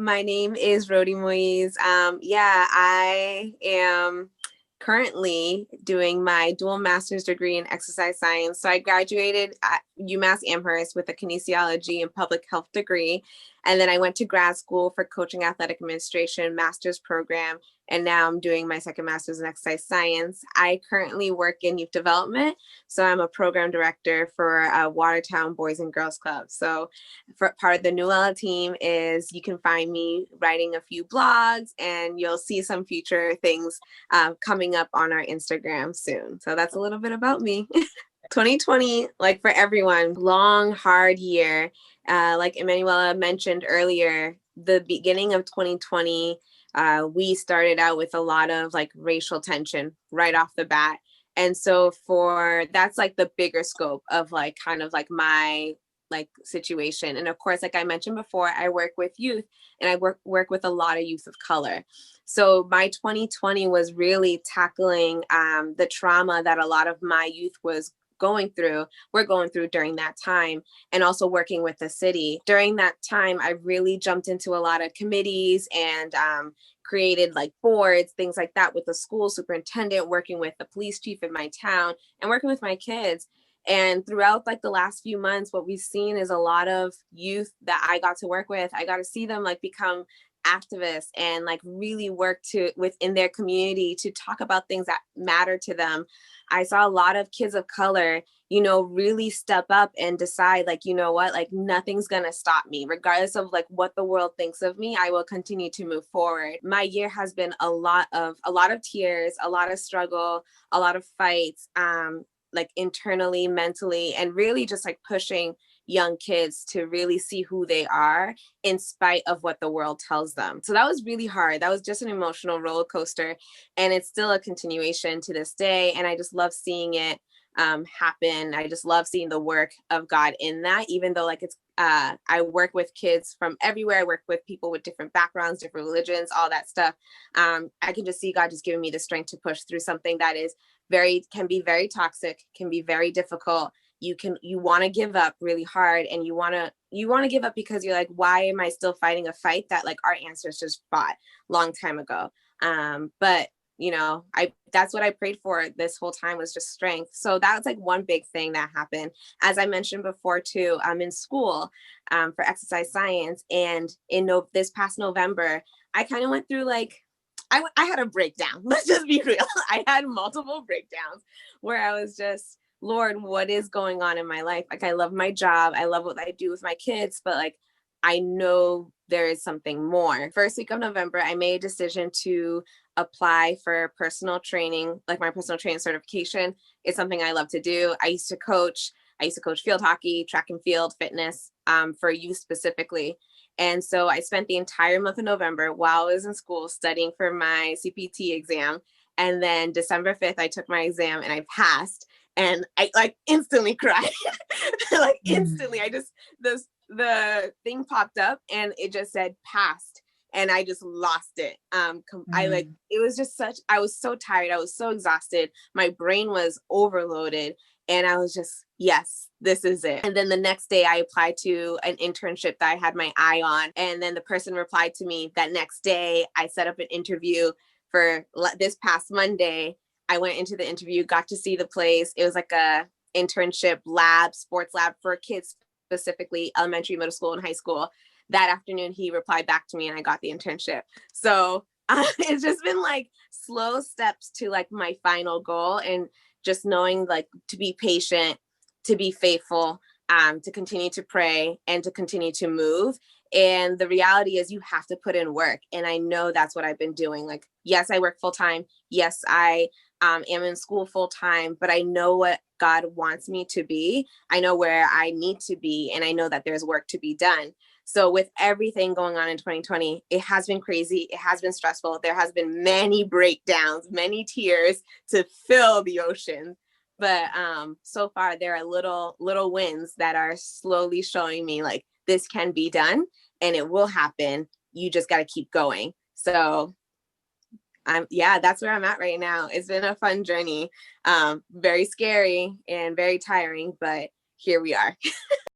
My name is Rhode. Yeah, I am currently doing my dual master's degree in exercise science. So I graduated at UMASS Amherst with a kinesiology and public health degree. And then I went to grad school for coaching athletic administration, master's program. And now I'm doing my second master's in exercise science. I currently work in youth development. So I'm a program director for Watertown Boys and Girls Club. So for part of the Nuella team is you can find me writing a few blogs, and you'll see some future things coming up on our Instagram soon. So that's a little bit about me. 2020, like for everyone, long, hard year. Like Emanuela mentioned earlier, the beginning of 2020, we started out with a lot of like racial tension right off the bat. And so that's like the bigger scope of like kind of like my like situation. And of course, like I mentioned before, I work with youth, and I work with a lot of youth of color. So my 2020 was really tackling the trauma that a lot of my youth we're going through during that time, and also working with the city. During that time, I really jumped into a lot of committees and created like boards, things like that, with the school superintendent, working with the police chief in my town, and working with my kids. And throughout like the last few months, what we've seen is a lot of youth that I got to work with. I got to see them like become activists and like really work within their community to talk about things that matter to them. I saw a lot of kids of color, really step up and decide like, you know what, like nothing's gonna stop me, regardless of like what the world thinks of me. I will continue to move forward. My year has been a lot of tears, a lot of struggle, a lot of fights, like internally, mentally, and really just like pushing young kids to really see who they are in spite of what the world tells them. So that was really hard. That was just an emotional roller coaster, and it's still a continuation to this day. And I just love seeing it happen. I just love seeing the work of God in that, even though like I work with kids from everywhere. I work with people with different backgrounds, different religions, all that stuff. I can just see God just giving me the strength to push through something that can be very toxic, can be very difficult. You want to give up really hard, and you want to give up because you're like, why am I still fighting a fight that like our ancestors just fought long time ago? But that's what I prayed for this whole time, was just strength. So that was like one big thing that happened. As I mentioned before too, I'm in school for exercise science, and this past November, I kind of went through like, I had a breakdown. Let's just be real. I had multiple breakdowns where I was just, Lord, what is going on in my life? Like, I love my job. I love what I do with my kids, but like, I know there is something more. First week of November, I made a decision to apply for personal training, like my personal training certification. It's something I love to do. I used to coach field hockey, track and field, fitness for youth specifically. And so I spent the entire month of November while I was in school studying for my CPT exam. And then December 5th, I took my exam and I passed. And I like instantly cried. Like instantly, the thing popped up and it just said passed, and I just lost it. It was just I was so tired. I was so exhausted. My brain was overloaded, and I was just, yes, this is it. And then the next day I applied to an internship that I had my eye on. And then the person replied to me that next day. I set up an interview for this past Monday. I went into the interview, got to see the place. It was like a internship lab, sports lab for kids, specifically elementary, middle school, and high school. That afternoon, he replied back to me and I got the internship. So it's just been like slow steps to like my final goal, and just knowing like to be patient, to be faithful, to continue to pray, and to continue to move. And the reality is you have to put in work. And I know that's what I've been doing. Like, yes, I work full time. Yes, I am in school full time, but I know what God wants me to be. I know where I need to be. And I know that there's work to be done. So with everything going on in 2020, it has been crazy. It has been stressful. There has been many breakdowns, many tears to fill the ocean. But so far, there are little wins that are slowly showing me like this can be done and it will happen. You just got to keep going. So that's where I'm at right now. It's been a fun journey, very scary and very tiring, but here we are.